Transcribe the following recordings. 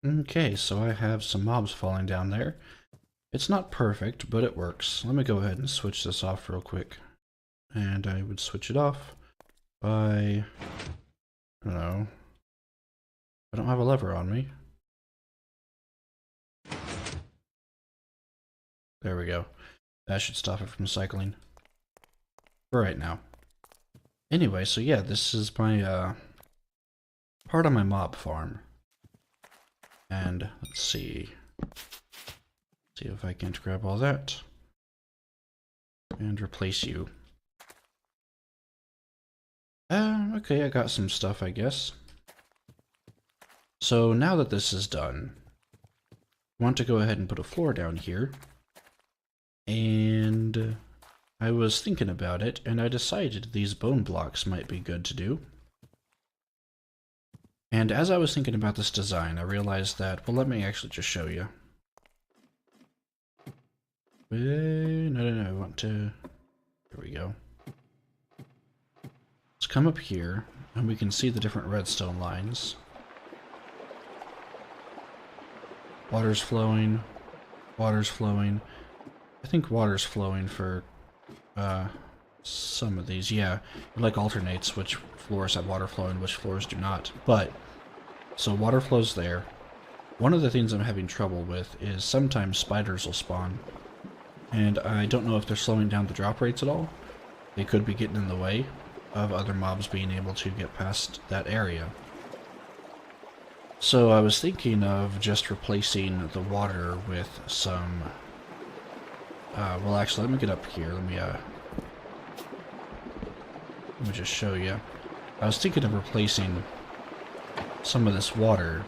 Okay, so I have some mobs falling down there. It's not perfect, but it works. Let me go ahead and switch this off real quick. And I would switch it off by, I don't know, I don't have a lever on me. There we go. That should stop it from cycling. For right now. Anyway, so yeah, this is my, part of my mob farm. And let's see. See if I can't grab all that. And replace you. Okay, I got some stuff, I guess. So now that this is done, I want to go ahead and put a floor down here. And I was thinking about it, and I decided these bone blocks might be good to do. And as I was thinking about this design, I realized that, well, let me actually just show you. No, I want to... There we go. Let's come up here, and we can see the different redstone lines. Water's flowing. Water's flowing. I think water's flowing for some of these. Yeah, it like alternates which floors have water flowing, which floors do not. But, so water flows there. One of the things I'm having trouble with is sometimes spiders will spawn. And I don't know if they're slowing down the drop rates at all. They could be getting in the way of other mobs being able to get past that area. So I was thinking of just replacing the water with some... well, actually, let me get up here. Let me just show you. I was thinking of replacing some of this water,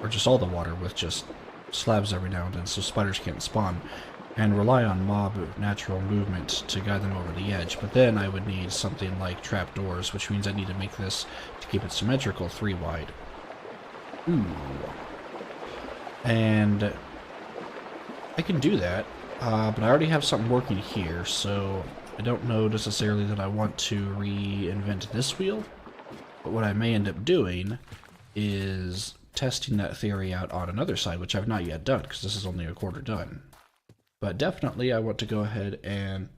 or just all the water, with just slabs every now and then so spiders can't spawn, and rely on mob natural movement to guide them over the edge. But then I would need something like trapdoors, which means I need to make this, to keep it symmetrical, 3 wide. Ooh. And I can do that, but I already have something working here, so I don't know necessarily that I want to reinvent this wheel. But what I may end up doing is testing that theory out on another side, which I've not yet done, because this is only a quarter done. But definitely I want to go ahead and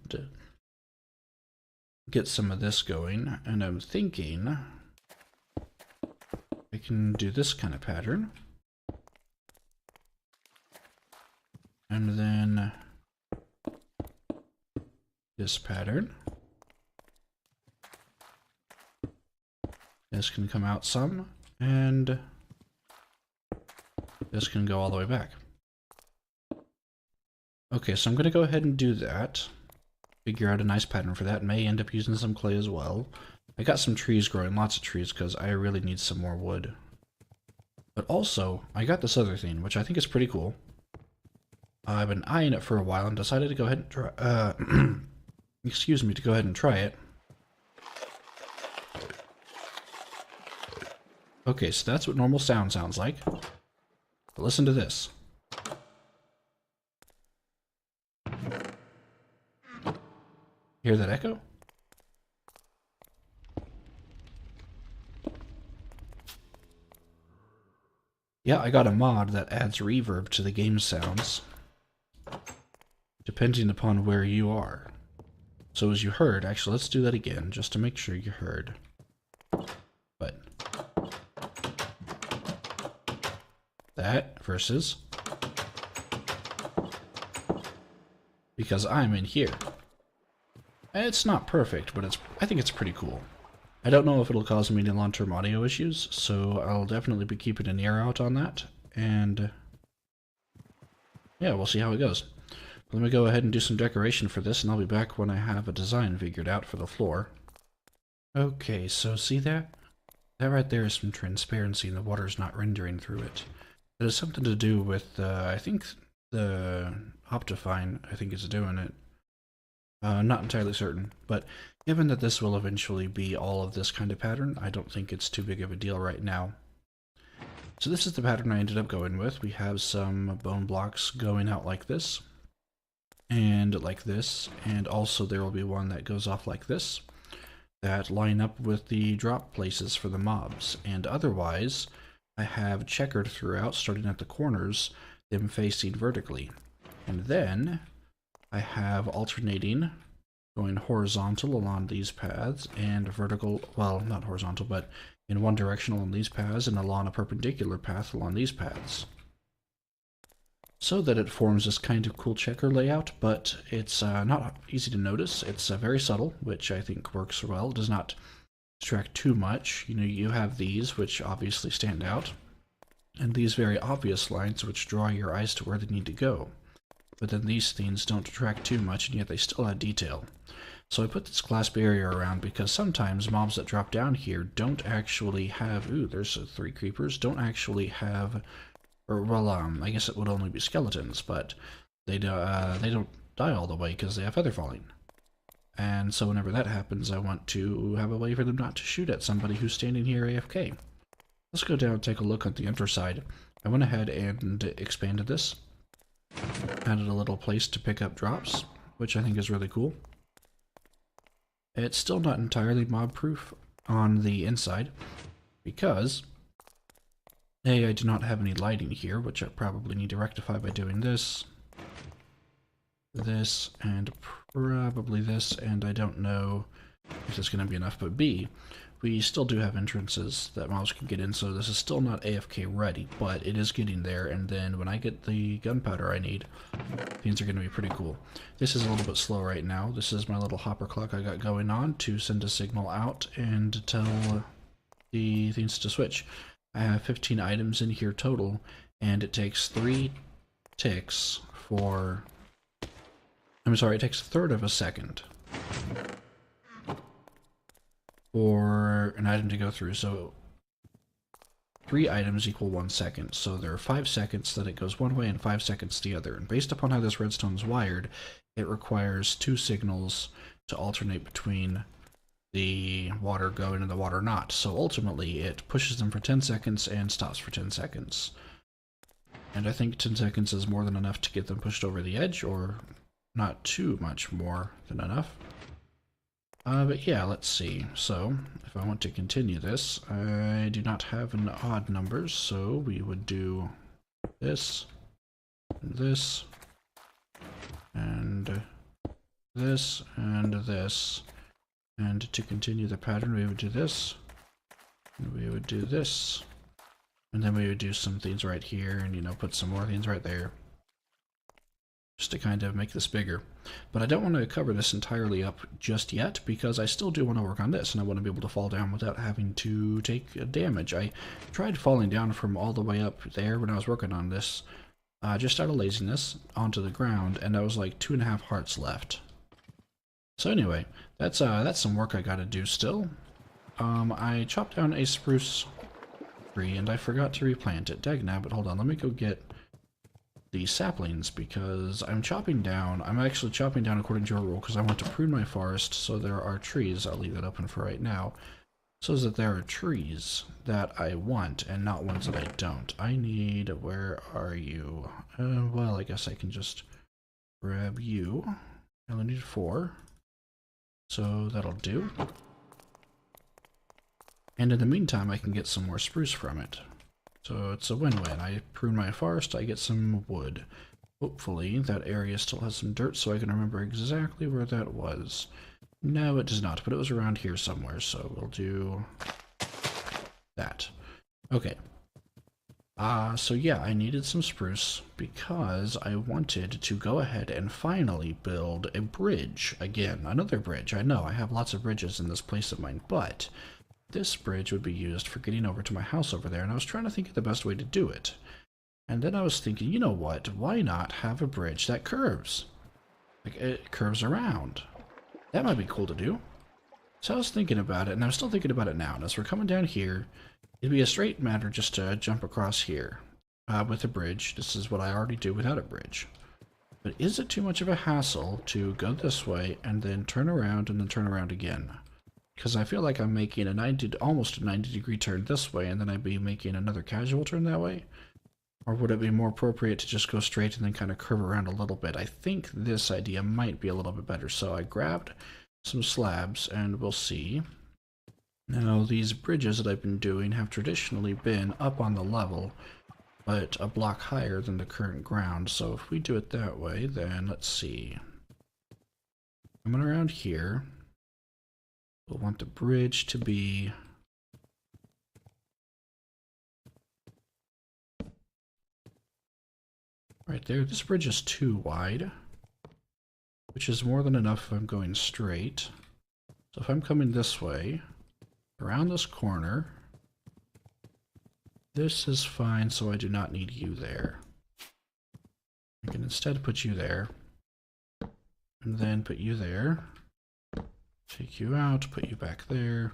get some of this going, and I'm thinking I can do this kind of pattern. And then this pattern. This can come out some, and this can go all the way back. Okay, so I'm going to go ahead and do that. Figure out a nice pattern for that. May end up using some clay as well. I got some trees growing, lots of trees, because I really need some more wood. But also, I got this other thing, which I think is pretty cool. I've been eyeing it for a while and decided to go ahead and try, excuse me, to go ahead and try it. Okay, so that's what normal sound sounds like. But listen to this. Hear that echo? Yeah, I got a mod that adds reverb to the game sounds, depending upon where you are. So as you heard, actually let's do that again, just to make sure you heard. But that versus, because I'm in here. And it's not perfect, but I think it's pretty cool. I don't know if it'll cause me any long-term audio issues, so I'll definitely be keeping an ear out on that, and yeah, we'll see how it goes. Let me go ahead and do some decoration for this, and I'll be back when I have a design figured out for the floor. Okay, so see that? That right there is some transparency, and the water's not rendering through it. It has something to do with, I think, the Optifine, I think, is doing it. Not entirely certain, but given that this will eventually be all of this kind of pattern, I don't think it's too big of a deal right now. So this is the pattern I ended up going with. We have some bone blocks going out like this, and like this, and also there will be one that goes off like this, that line up with the drop places for the mobs, and otherwise, I have checkered throughout, starting at the corners, them facing vertically. And then I have alternating, going horizontal along these paths, and vertical, well, not horizontal, but in one direction along these paths, and along a perpendicular path along these paths. So that it forms this kind of cool checker layout, but it's not easy to notice. It's very subtle, which I think works well. It does not distract too much. You know, you have these, which obviously stand out, and these very obvious lines, which draw your eyes to where they need to go. But then these things don't detract too much, and yet they still add detail. So I put this glass barrier around because sometimes mobs that drop down here don't actually have, ooh, there's 3 creepers, don't actually have, or well, I guess it would only be skeletons, but they don't die all the way because they have feather falling. And so whenever that happens, I want to have a way for them not to shoot at somebody who's standing here AFK. Let's go down and take a look at the underside. I went ahead and expanded this. Added a little place to pick up drops, which I think is really cool. It's still not entirely mob-proof on the inside, because A, I do not have any lighting here, which I probably need to rectify by doing this, and probably this, and I don't know if it's going to be enough, but B, we still do have entrances that mobs can get in, so this is still not AFK ready, but it is getting there, and then when I get the gunpowder I need, things are going to be pretty cool. This is a little bit slow right now. This is my little hopper clock I got going on to send a signal out and tell the things to switch. I have 15 items in here total, and it takes 3 ticks for... I'm sorry, it takes a third of a second for an item to go through. So 3 items equal 1 second. So there are 5 seconds that it goes one way and 5 seconds the other. And based upon how this redstone is wired, it requires 2 signals to alternate between the water going and the water not. So ultimately it pushes them for 10 seconds and stops for 10 seconds. And I think 10 seconds is more than enough to get them pushed over the edge, or not too much more than enough. But yeah, let's see. So, if I want to continue this, I do not have an odd numbers, so we would do this, and this, and this, and this. And to continue the pattern, we would do this, and we would do this, and then we would do some things right here, and, you know, put some more things right there, just to kind of make this bigger. But I don't want to cover this entirely up just yet, because I still do want to work on this, and I want to be able to fall down without having to take damage. I tried falling down from all the way up there when I was working on this, just out of laziness, onto the ground, and I was like 2.5 hearts left. So anyway, that's some work I gotta do still. I chopped down a spruce tree, and I forgot to replant it. Dagnabbit, hold on, let me go get the saplings, because I'm actually chopping down according to your rule, because I want to prune my forest so there are trees, I'll leave that open for right now, so that there are trees that I want, and not ones that I don't. I need, where are you? Well, I guess I can just grab you. I only need 4, so that'll do. And in the meantime, I can get some more spruce from it. So it's a win-win. I prune my forest, I get some wood. Hopefully that area still has some dirt so I can remember exactly where that was. No, it does not, but it was around here somewhere, so we'll do that. Okay. So yeah, I needed some spruce because I wanted to go ahead and finally build a bridge. Again, another bridge. I know, I have lots of bridges in this place of mine, but this bridge would be used for getting over to my house over there, and I was trying to think of the best way to do it. And then I was thinking, you know what, why not have a bridge that curves? Like, it curves around. That might be cool to do. So I was thinking about it, and I'm still thinking about it now. And as we're coming down here, it'd be a straight matter just to jump across here with a bridge. This is what I already do without a bridge. But is it too much of a hassle to go this way and then turn around and then turn around again? Because I feel like I'm making almost a 90-degree turn this way, and then I'd be making another casual turn that way. Or would it be more appropriate to just go straight and then kind of curve around a little bit? I think this idea might be a little bit better. So I grabbed some slabs, and we'll see Now, these bridges that I've been doing have traditionally been up on the level, but a block higher than the current ground. So if we do it that way, then let's see. Coming around here, we'll want the bridge to be right there. This bridge is too wide, which is more than enough if I'm going straight. So if I'm coming this way, around this corner, this is fine, so I do not need you there. I can instead put you there, and then put you there, take you out, put you back there.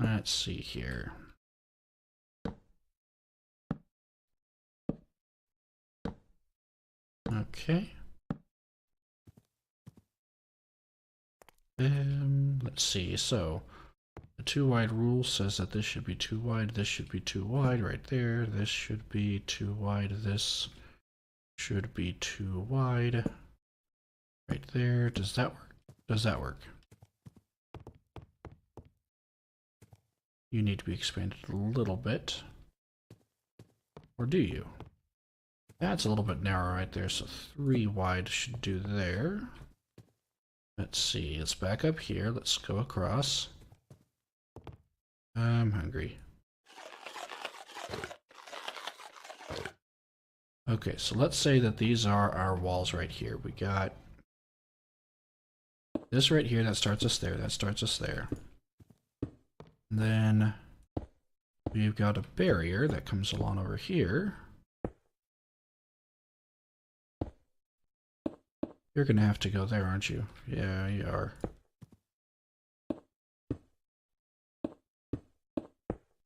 Let's see here. Okay. Let's see, so the too wide rule says that this should be too wide, this should be too wide right there, this should be too wide, this should be too wide right there. Does that work? Does that work? You need to be expanded a little bit. Or do you? That's a little bit narrow right there, so 3 wide should do there. Let's see, let's back up here, let's go across. I'm hungry. Okay, so let's say that these are our walls right here. We got this right here, that starts us there, that starts us there. And then we've got a barrier that comes along over here. You're gonna have to go there, aren't you? Yeah, you are.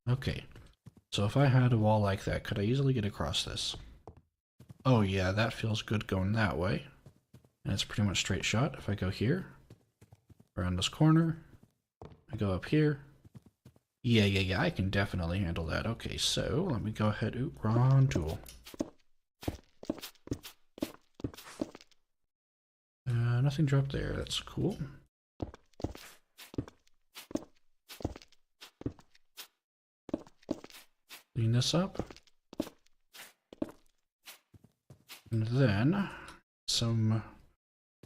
Okay, so if I had a wall like that, could I easily get across this? Oh yeah, that feels good going that way. And it's pretty much straight shot. If I go here, around this corner, I go up here. Yeah, I can definitely handle that. Okay, so let me go ahead. Ooh, wrong tool. Nothing dropped there. That's cool. Clean this up. And then some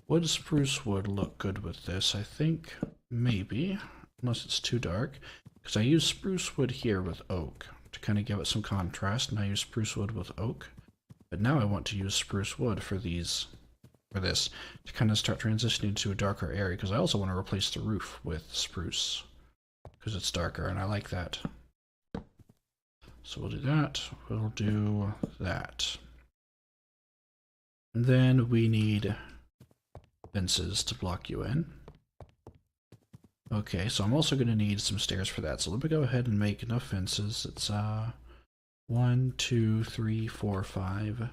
wood spruce would look good with this, I think. Maybe, unless it's too dark. Because I use spruce wood here with oak to kind of give it some contrast, and I use spruce wood with oak. But now I want to use spruce wood for this to kind of start transitioning to a darker area, because I also want to replace the roof with spruce because it's darker and I like that. So we'll do that. We'll do that. And then we need fences to block you in. Okay, so I'm also going to need some stairs for that. So let me go ahead and make enough fences. It's 1, 2, 3, 4, 5,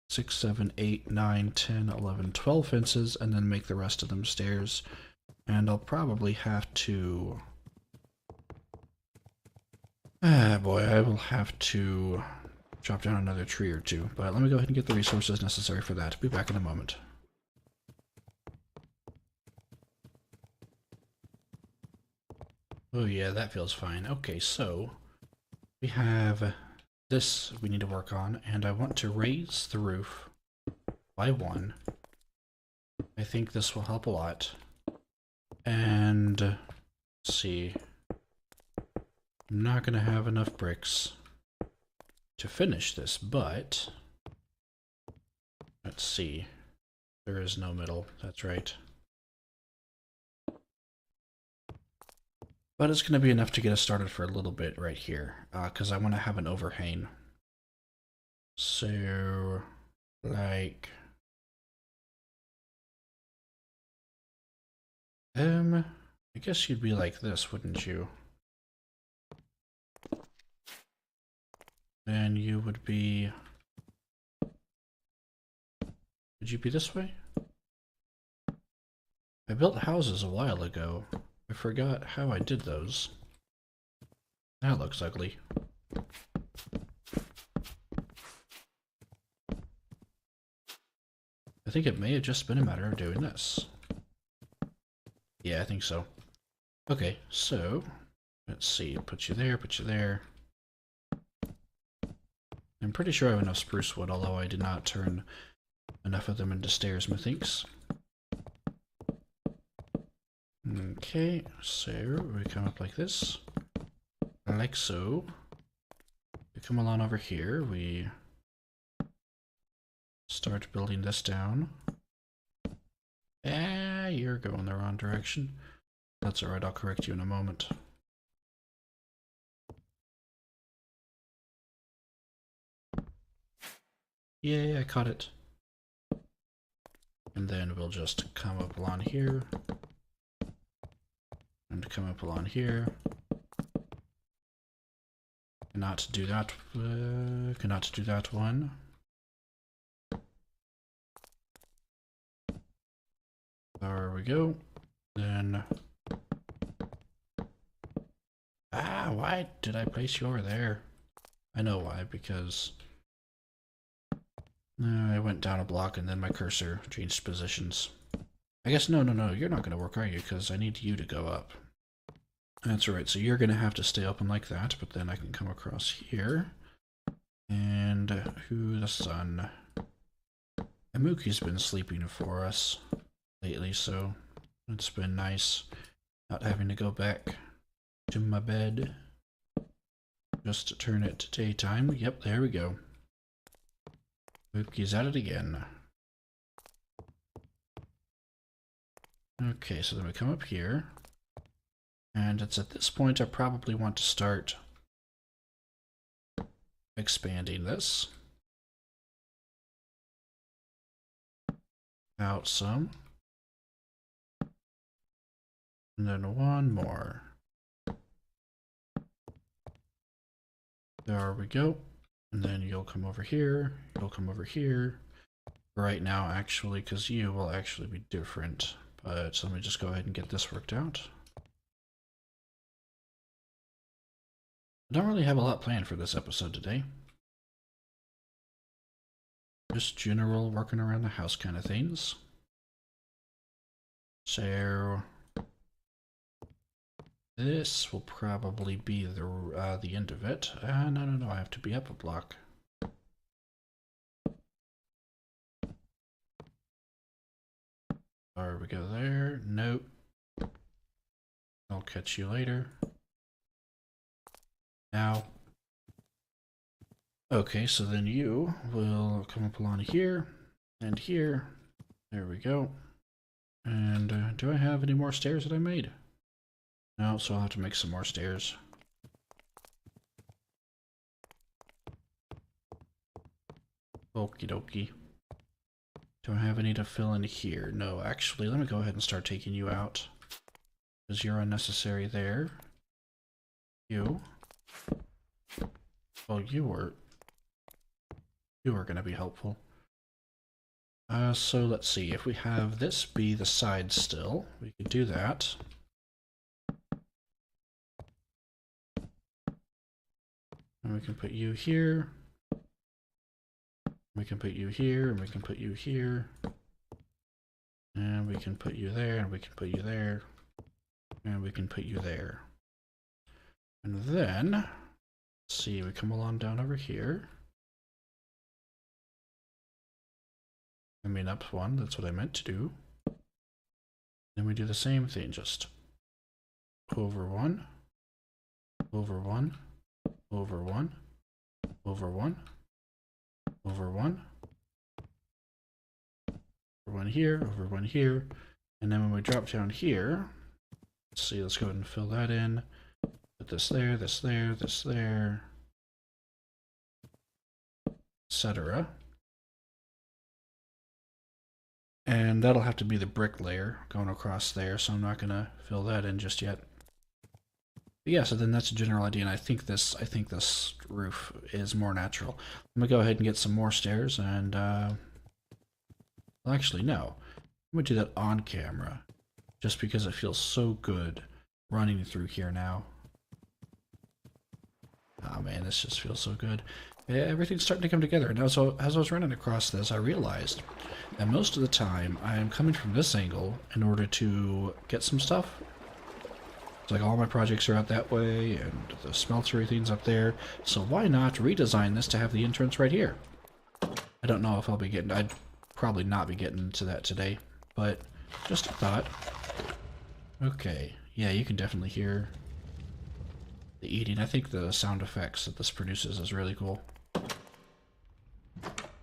6, 7, 8, 9, 10, 11, 12 fences, and then make the rest of them stairs. And I'll probably have to... I will have to chop down another tree or two. But let me go ahead and get the resources necessary for that. Be back in a moment. Oh yeah, that feels fine. Okay, so we have this we need to work on, and I want to raise the roof by 1. I think this will help a lot. And let's see. I'm not going to have enough bricks to finish this, but let's see. There is no middle, that's right. But it's going to be enough to get us started for a little bit right here, because I want to have an overhang. So, like... I guess you'd be like this, wouldn't you? Then you would be... Would you be this way? I built houses a while ago. I forgot how I did those. That looks ugly. I think it may have just been a matter of doing this. Yeah, I think so. Okay, so let's see. Put you there, put you there. I'm pretty sure I have enough spruce wood, although I did not turn enough of them into stairs, methinks. Okay, so we come up like this. Like so. We come along over here, we start building this down. Ah, you're going the wrong direction. That's alright, I'll correct you in a moment. Yay, I caught it. And then we'll just come up along here. And come up along here. Cannot do that one. There we go. Then... Ah, why did I place you over there? I know why, because... I went down a block and then my cursor changed positions. I guess no, you're not going to work, are you? Because I need you to go up. That's right, so you're going to have to stay open like that, but then I can come across here. And who the sun? Amuki's been sleeping for us lately, so it's been nice not having to go back to my bed just to turn it to daytime. Yep, there we go. Amuki's at it again. Okay, so then we come up here. And it's at this point I probably want to start expanding this out some. And then one more. There we go. And then you'll come over here, you'll come over here. Right now, actually, because you will actually be different. But let me just go ahead and get this worked out. I don't really have a lot planned for this episode today. Just general working around the house kind of things. So this will probably be the end of it. No, I have to be up a block. There we go there. Nope. I'll catch you later. Now. Okay, so then you will come up along here and here. There we go. And do I have any more stairs that I made? No, so I'll have to make some more stairs. Okie dokie. Do I have any to fill in here? No, actually, let me go ahead and start taking you out. Because you're unnecessary there. You. Well, you were going to be helpful. So let's see, if we have this be the side still, we could do that. And we can put you here. We can put you here, and we can put you here. And we can put you there, and we can put you there. And we can put you there. And then, let's see, we come along down over here. I mean up one, that's what I meant to do. Then we do the same thing, just over one, over one, over one, over one, over one, over one here, over one here, and then when we drop down here, let's see, let's go ahead and fill that in. Put this there, this there, this there, etc. And that'll have to be the brick layer going across there, so I'm not going to fill that in just yet. But yeah, so then that's a general idea, and I think this roof is more natural. I'm going to go ahead and get some more stairs, and well, actually, no. I'm going to do that on camera, just because it feels so good running through here now. Oh man, this just feels so good. Yeah, everything's starting to come together. And as I was running across this, I realized that most of the time I am coming from this angle in order to get some stuff. It's like all my projects are out that way, and the smeltery thing's up there, so why not redesign this to have the entrance right here? I don't know if I'll be getting... I'd probably not be getting to that today, but just a thought. Okay, yeah, you can definitely hear the eating. I think the sound effects that this produces is really cool.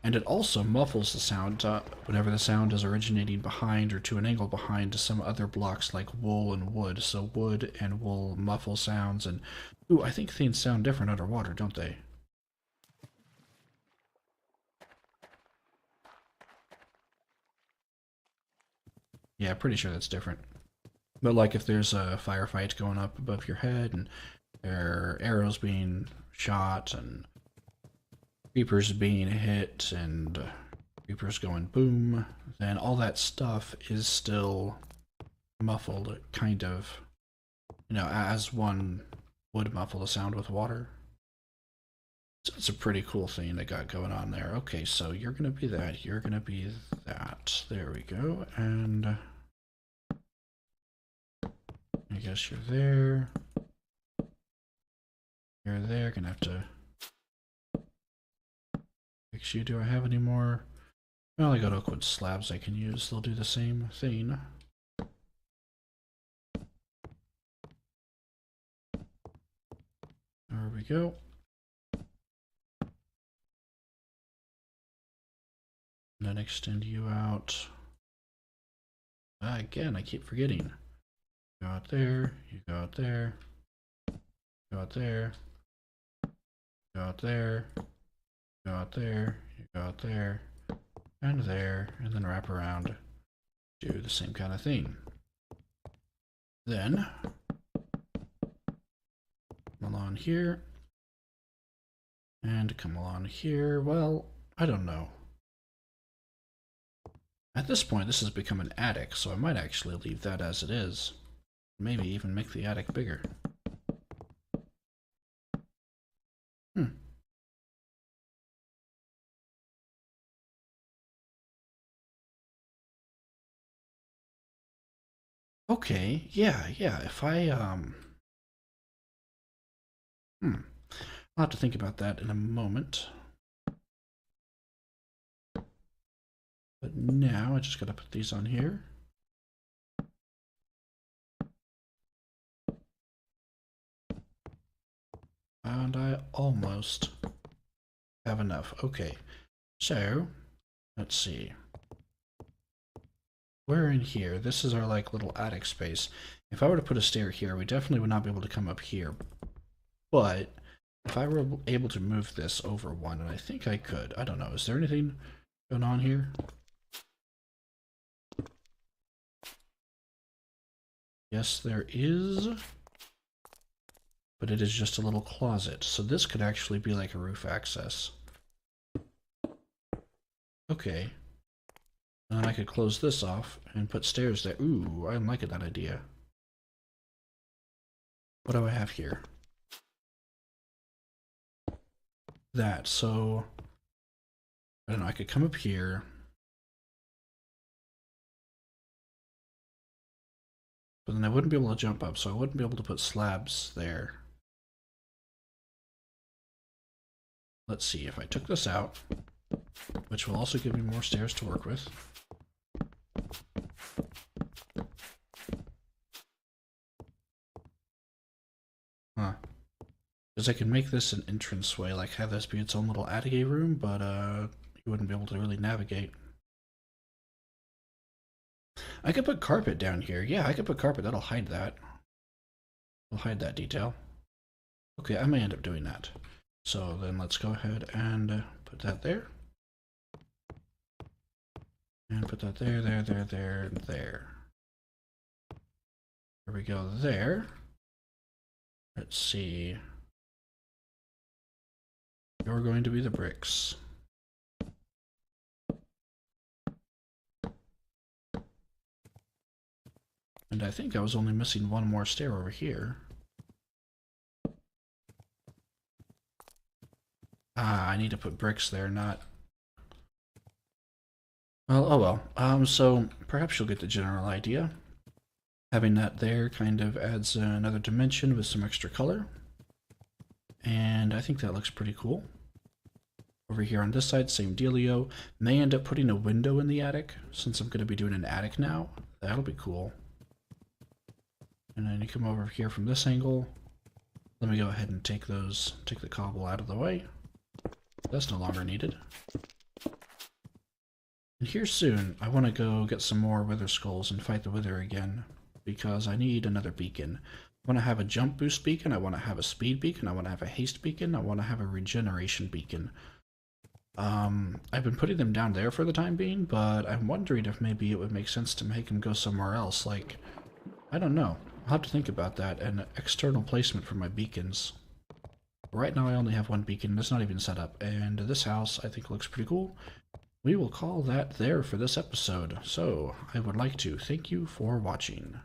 And it also muffles the sound whenever the sound is originating behind or to an angle behind some other blocks like wool and wood. So wood and wool muffle sounds, and ooh, I think things sound different underwater, don't they? Yeah, pretty sure that's different. But like if there's a firefight going up above your head and there are arrows being shot and creepers being hit and creepers going boom, then all that stuff is still muffled, kind of, you know, as one would muffle the sound with water. So it's a pretty cool thing they got going on there. Okay, so you're gonna be that, you're gonna be that. There we go, and I guess you're there. You're there, gonna have to fix you. Do I have any more? Well, I got oak wood slabs I can use. They'll do the same thing. There we go. And then extend you out. Again, I keep forgetting. Go out there, you go out there, go out there, go out there, go out there, you go out there, and then wrap around. Do the same kind of thing. Then, come along here, and come along here. Well, I don't know. At this point, this has become an attic, so I might actually leave that as it is. Maybe even make the attic bigger. Okay, yeah, if I, I'll have to think about that in a moment. But now I just gotta put these on here. And I almost have enough. Okay, so let's see. We're in here. This is our like little attic space. If I were to put a stair here, we definitely would not be able to come up here. But if I were able to move this over one, and I think I could. I don't know. Is there anything going on here? Yes, there is. But it is just a little closet. So this could actually be like a roof access. Okay. And then I could close this off and put stairs there. Ooh, I'm liking that idea. What do I have here? That, so... I don't know, I could come up here. But then I wouldn't be able to jump up, so I wouldn't be able to put slabs there. Let's see, if I took this out, which will also give me more stairs to work with. Huh. Because I can make this an entranceway, like have this be its own little attic room, but you wouldn't be able to really navigate. I could put carpet down here. Yeah, I could put carpet. That'll hide that. It'll hide that detail. Okay, I may end up doing that. So then let's go ahead and put that there. And put that there, and there. There we go there. Let's see. You're going to be the bricks. And I think I was only missing one more stair over here. Ah, I need to put bricks there, not... Well, oh well. So perhaps you'll get the general idea. Having that there kind of adds another dimension with some extra color. And I think that looks pretty cool. Over here on this side, same dealio. May end up putting a window in the attic, since I'm going to be doing an attic now. That'll be cool. And then you come over here from this angle. Let me go ahead and take the cobble out of the way. That's no longer needed. And here soon, I want to go get some more wither skulls and fight the wither again, because I need another beacon. I want to have a jump boost beacon, I want to have a speed beacon, I want to have a haste beacon, I want to have a regeneration beacon. I've been putting them down there for the time being, but I'm wondering if maybe it would make sense to make them go somewhere else, like, I don't know. I'll have to think about that, and external placement for my beacons. Right now I only have one beacon, it's not even set up, and this house I think looks pretty cool. We will call that there for this episode, so I would like to thank you for watching.